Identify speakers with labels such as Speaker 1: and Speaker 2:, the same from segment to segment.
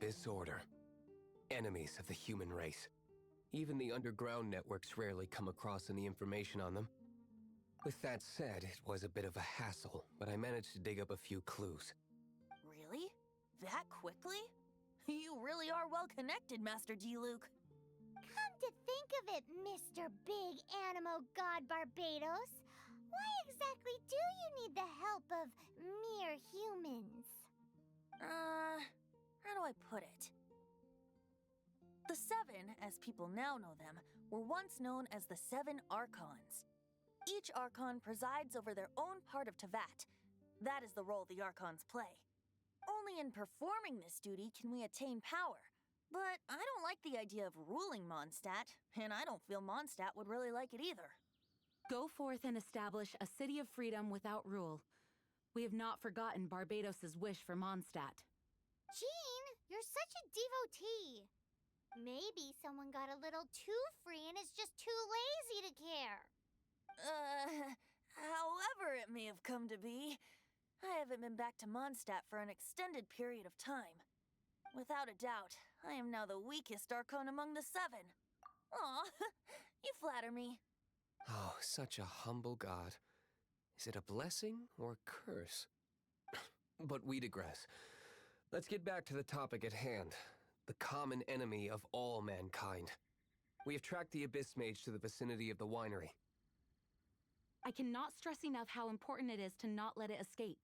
Speaker 1: Abyss Order. Enemies of the human race. Even the underground networks rarely come across any information on them. With that said, it was a bit of a hassle, but I managed to dig up a few clues.
Speaker 2: Really? That quickly? You really are well connected, Master D. Luke.
Speaker 3: Come to think of it, Mr. Big Animo God Barbados, why exactly do you need the help of mere humans?
Speaker 2: How do I put it? The Seven, as people now know them, were once known as the Seven Archons. Each Archon presides over their own part of Teyvat. That is the role the Archons play. Only in performing this duty can we attain power. But I don't like the idea of ruling Mondstadt, and I don't feel Mondstadt would really like it either.
Speaker 4: Go forth and establish a city of freedom without rule. We have not forgotten Barbados' wish for Mondstadt.
Speaker 3: Jean, you're such a devotee. Maybe someone got a little too free and is just too lazy to care.
Speaker 2: However it may have come to be, I haven't been back to Mondstadt for an extended period of time. Without a doubt, I am now the weakest Archon among the Seven. Aw, you flatter me.
Speaker 1: Oh, such a humble god. Is it a blessing or a curse? But we digress. Let's get back to the topic at hand. The common enemy of all mankind. We have tracked the Abyss Mage to the vicinity of the winery.
Speaker 4: I cannot stress enough how important it is to not let it escape.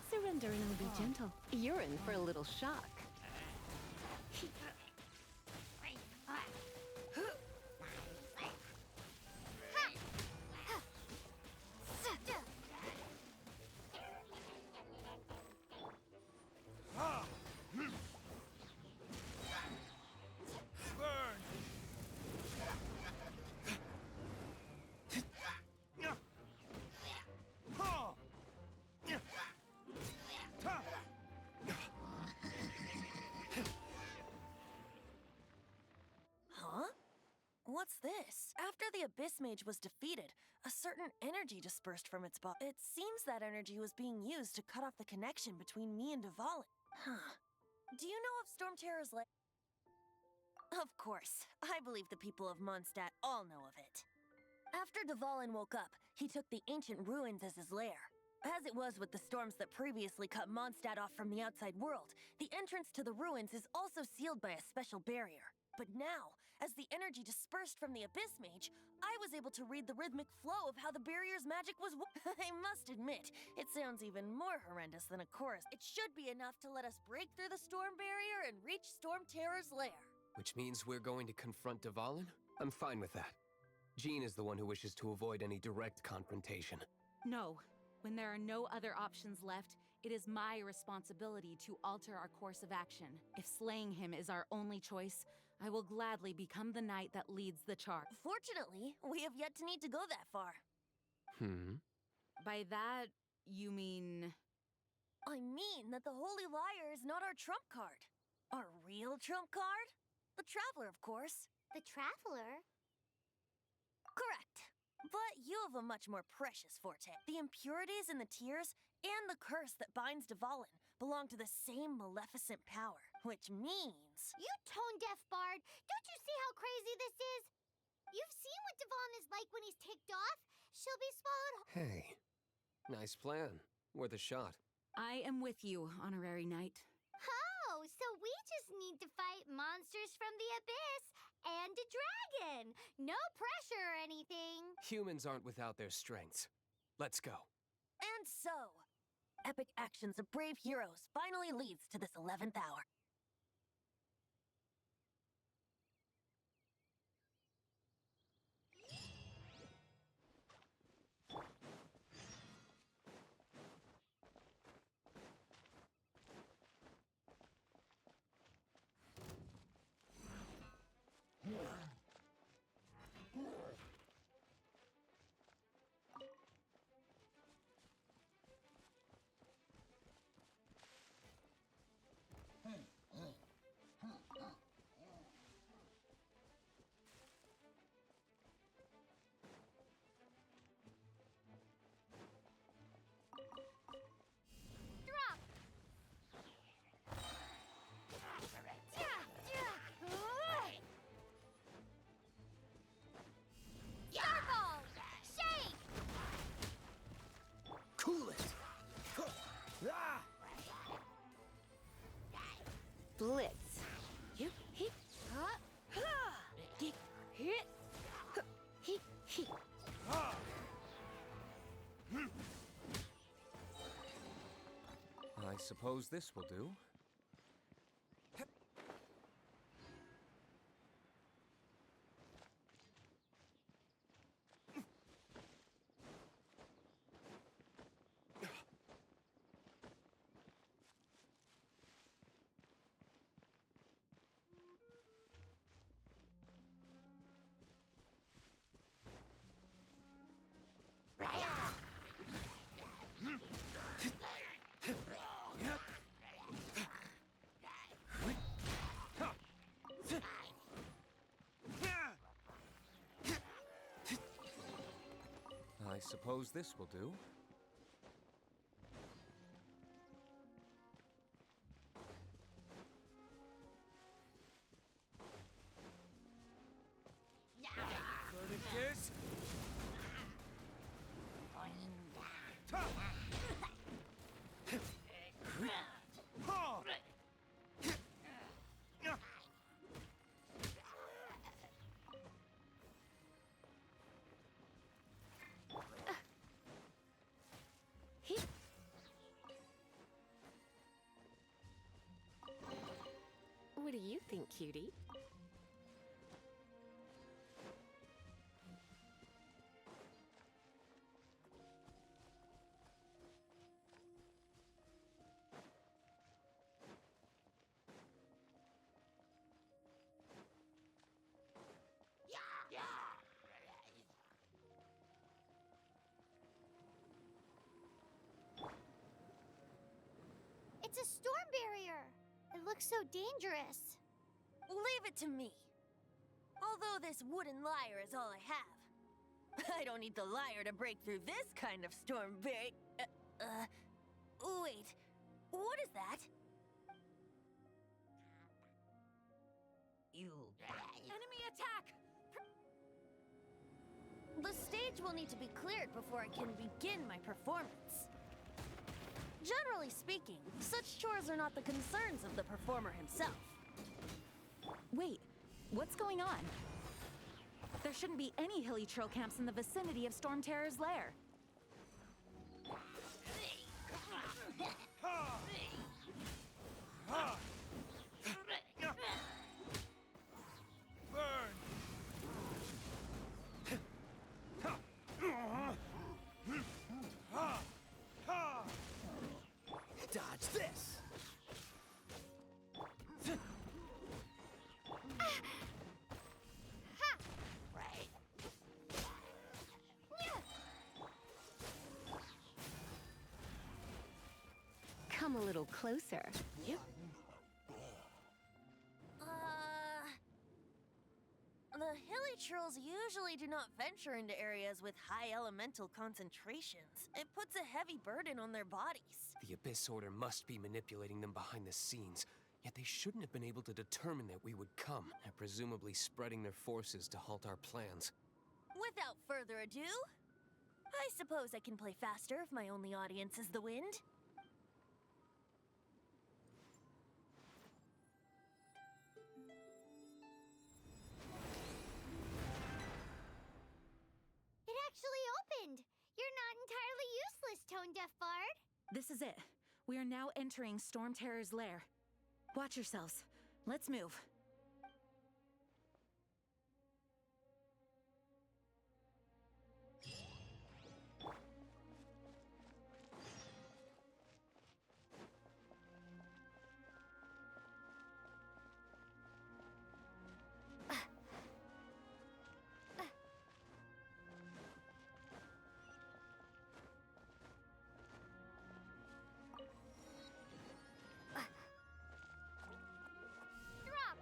Speaker 4: Surrender and I'll be gentle. You're in for a little shock.
Speaker 2: Huh? What's this? After the Abyss Mage was defeated, a certain energy dispersed from its body. It seems that energy was being used to cut off the connection between me and Dvalin. Huh. Do you know of Storm Terror's lair? Of course. I believe the people of Mondstadt all know of it. After Dvalin woke up, he took the ancient ruins as his lair. As it was with the storms that previously cut Mondstadt off from the outside world, the entrance to the ruins is also sealed by a special barrier. But now, as the energy dispersed from the Abyss Mage, I was able to read the rhythmic flow of how the barrier's magic was I must admit, it sounds even more horrendous than a chorus. It should be enough to let us break through the storm barrier and reach Storm Terror's lair.
Speaker 1: Which means we're going to confront Dvalin? I'm fine with that. Jean is the one who wishes to avoid any direct confrontation.
Speaker 4: No. When there are no other options left, it is my responsibility to alter our course of action. If slaying him is our only choice, I will gladly become the knight that leads the charge.
Speaker 2: Fortunately, we have yet to need to go that far.
Speaker 4: By that, you mean...
Speaker 2: I mean that the Holy Liar is not our trump card. Our real trump card? The Traveler, of course.
Speaker 3: The Traveler?
Speaker 2: Correct. But you have a much more precious forte. The impurities in the tears and the curse that binds Dvalin belong to the same maleficent power, which means...
Speaker 3: You tone-deaf bard! Don't you see how crazy this is? You've seen what Dvalin is like when he's ticked off. She'll be swallowed whole.
Speaker 1: Hey, nice plan. Worth a shot.
Speaker 4: I am with you, honorary knight.
Speaker 3: Oh, so we just need to fight monsters from the abyss and a dragon. No pressure or anything.
Speaker 1: Humans aren't without their strengths. Let's go.
Speaker 2: And so, epic actions of brave heroes finally leads to this 11th hour.
Speaker 1: suppose this will do. I suppose this will do. Verticus.
Speaker 5: What do you think, cutie?
Speaker 3: It's a storm barrier. It looks so dangerous.
Speaker 2: Leave it to me. Although this wooden lyre is all I have. I don't need the lyre to break through this kind of storm wait. What is that?
Speaker 4: Enemy attack!
Speaker 2: The stage will need to be cleared before I can begin my performance. Generally speaking, such chores are not the concerns of the performer himself.
Speaker 4: Wait, what's going on? There shouldn't be any hilly trail camps in the vicinity of Storm Terror's lair.
Speaker 1: Dodge this!
Speaker 5: Come a little closer. Yep.
Speaker 2: The hilly trolls usually do not venture into areas with high elemental concentrations. It puts a heavy burden on their bodies.
Speaker 1: The Abyss Order must be manipulating them behind the scenes, yet they shouldn't have been able to determine that we would come, and presumably spreading their forces to halt our plans.
Speaker 2: Without further ado, I suppose I can play faster if my only audience is the wind.
Speaker 3: It actually opened. You're not entirely useless, Tone Deaf Bard.
Speaker 4: This is it. We are now entering Storm Terror's lair. Watch yourselves. Let's move.
Speaker 3: Drop.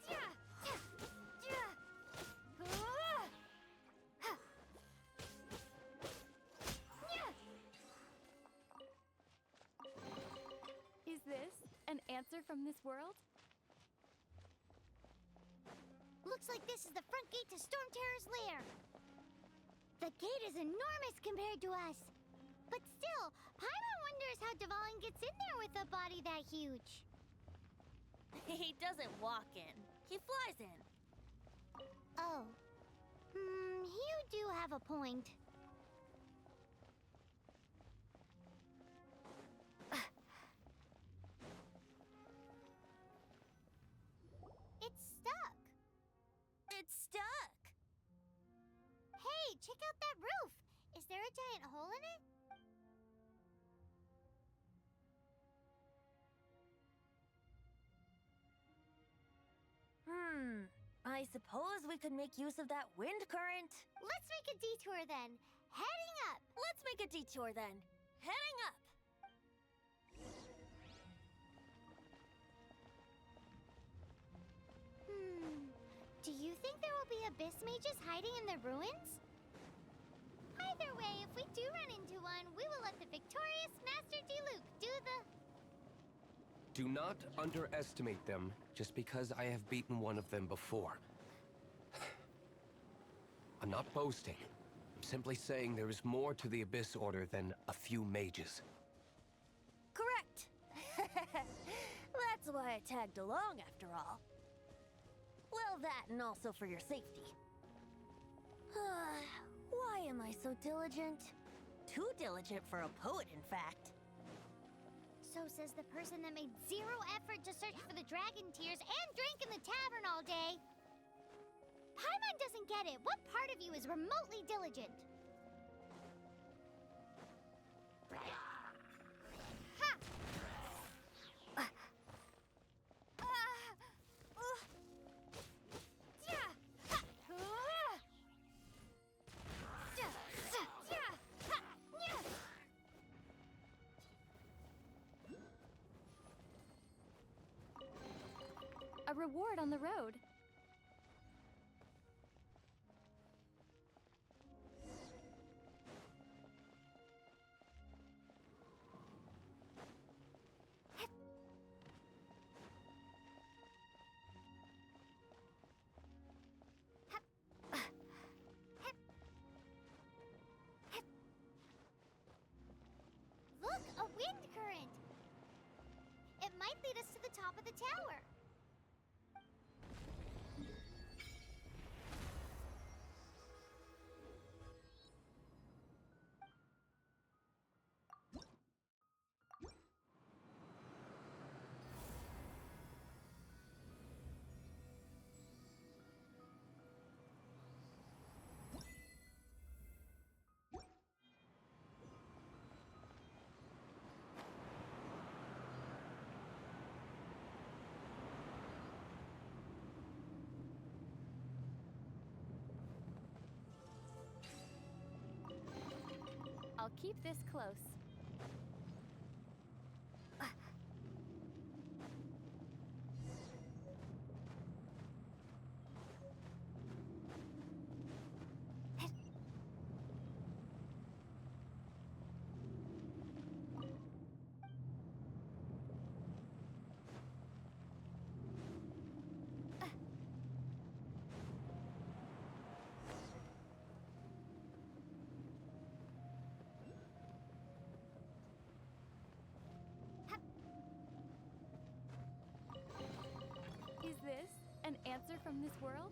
Speaker 3: Yeah. Yeah. Yeah.
Speaker 5: Is this an answer from this world?
Speaker 3: Looks like this is the front gate to Storm Terror's lair. The gate is enormous compared to us. But still, Paimon wonders how Dvalin gets in there with a body that huge.
Speaker 2: He doesn't walk in. He flies in.
Speaker 3: Oh. You do have a point. check out that roof! Is there a giant hole in it?
Speaker 2: I suppose we could make use of that wind current.
Speaker 3: Let's make a detour then. Heading up!
Speaker 2: Let's make a detour then. Heading up!
Speaker 3: Do you think there will be abyss mages hiding in the ruins? Either way, if we do run into one, we will let the victorious Master Diluc do the...
Speaker 1: Do not underestimate them just because I have beaten one of them before. I'm not boasting. I'm simply saying there is more to the Abyss Order than a few mages.
Speaker 2: Correct. That's why I tagged along after all. Well, that and also for your safety. Why am I so diligent? Too diligent for a poet, in fact.
Speaker 3: So says the person that made zero effort to search for the dragon tears and drink in the tavern all day. Paimon doesn't get it. What part of you is remotely diligent? Ha!
Speaker 5: A reward on the road.
Speaker 3: Look, a wind current! It might lead us to the top of the tower.
Speaker 5: I'll keep this close. Is this an answer from this world?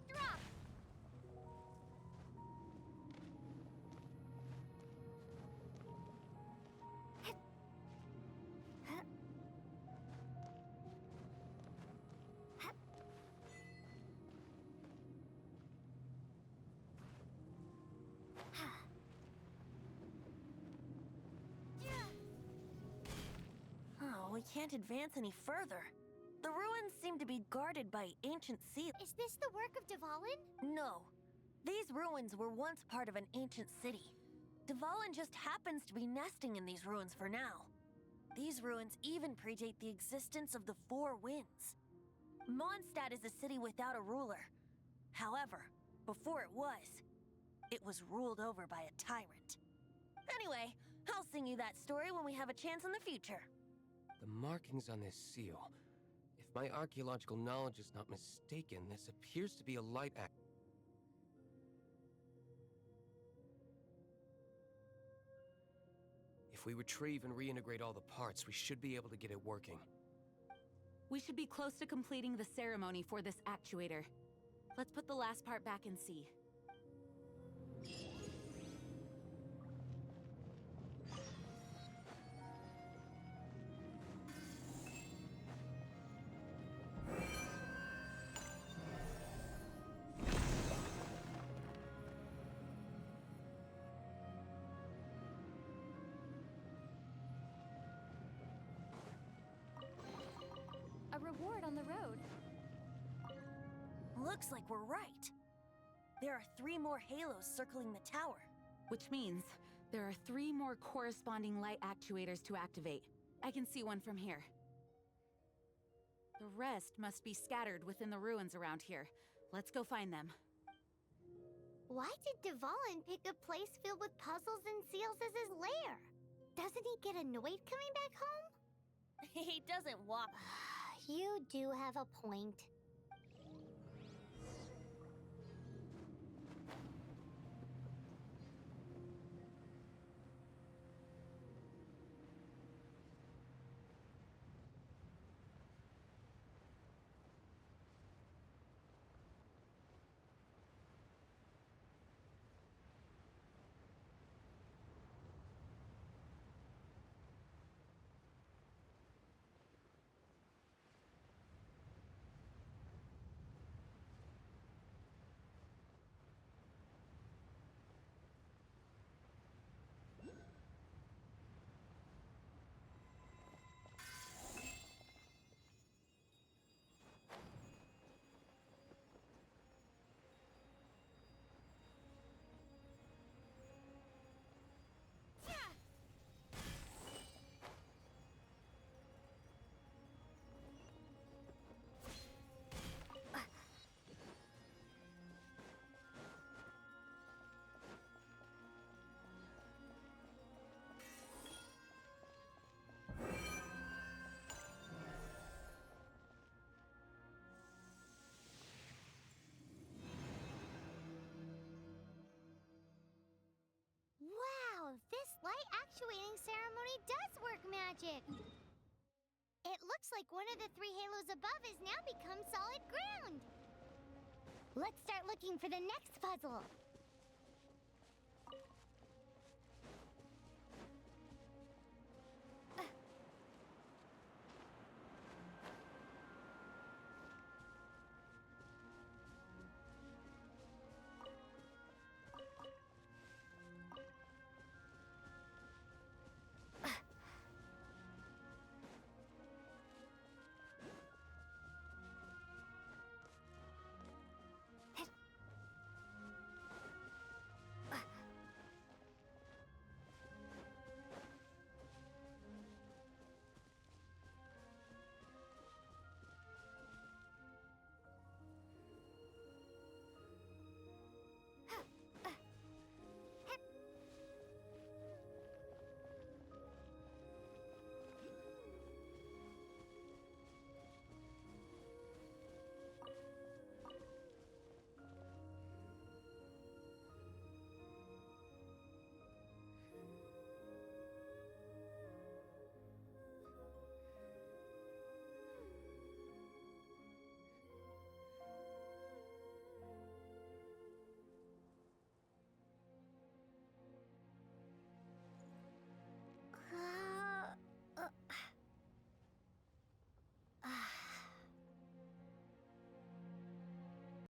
Speaker 3: Drop!
Speaker 2: Oh, we can't advance any further. The ruins seem to be guarded by ancient seals.
Speaker 3: Is this the work of Dvalin?
Speaker 2: No. These ruins were once part of an ancient city. Dvalin just happens to be nesting in these ruins for now. These ruins even predate the existence of the Four Winds. Mondstadt is a city without a ruler. However, before it was ruled over by a tyrant. Anyway, I'll sing you that story when we have a chance in the future.
Speaker 1: The markings on this seal. If my archaeological knowledge is not mistaken, this appears to be a light act. If we retrieve and reintegrate all the parts, we should be able to get it working.
Speaker 4: We should be close to completing the ceremony for this actuator. Let's put the last part back and see.
Speaker 5: A reward on the road.
Speaker 2: Looks like we're right. There are 3 more halos circling the tower.
Speaker 4: Which means there are 3 more corresponding light actuators to activate. I can see one from here. The rest must be scattered within the ruins around here. Let's go find them.
Speaker 3: Why did Dvalin pick a place filled with puzzles and seals as his lair? Doesn't he get annoyed coming back home?
Speaker 2: He doesn't walk.
Speaker 3: You do have a point. Wow, this light actuating ceremony does work magic! It looks like one of the 3 halos above has now become solid ground! Let's start looking for the next puzzle!